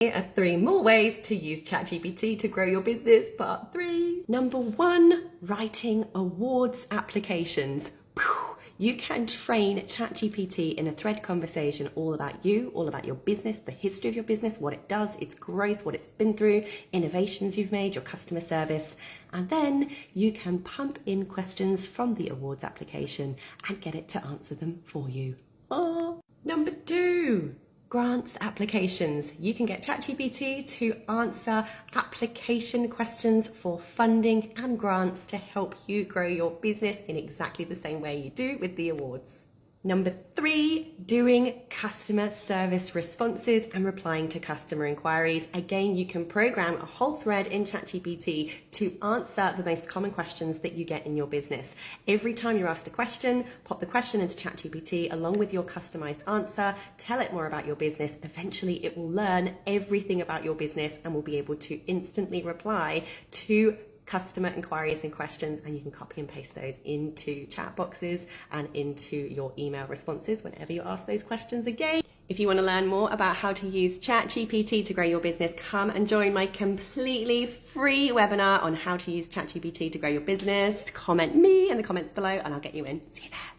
Here are 3 more ways to use ChatGPT to grow your business, part 3. Number 1, writing awards applications. You can train ChatGPT in a thread conversation all about you, all about your business, the history of your business, what it does, its growth, what it's been through, innovations you've made, your customer service. And then you can pump in questions from the awards application and get it to answer them for you. Number 2. Grants applications. You can get ChatGPT to answer application questions for funding and grants to help you grow your business in exactly the same way you do with the awards. Number 3, doing customer service responses and replying to customer inquiries. Again, you can program a whole thread in ChatGPT to answer the most common questions that you get in your business. Every time you're asked a question, pop the question into ChatGPT along with your customized answer, tell it more about your business. Eventually, it will learn everything about your business and will be able to instantly reply to customer inquiries and questions, and you can copy and paste those into chat boxes and into your email responses whenever you ask those questions again. If you want to learn more about how to use ChatGPT to grow your business, come and join my completely free webinar on how to use ChatGPT to grow your business. Comment me in the comments below and I'll get you in. See you there.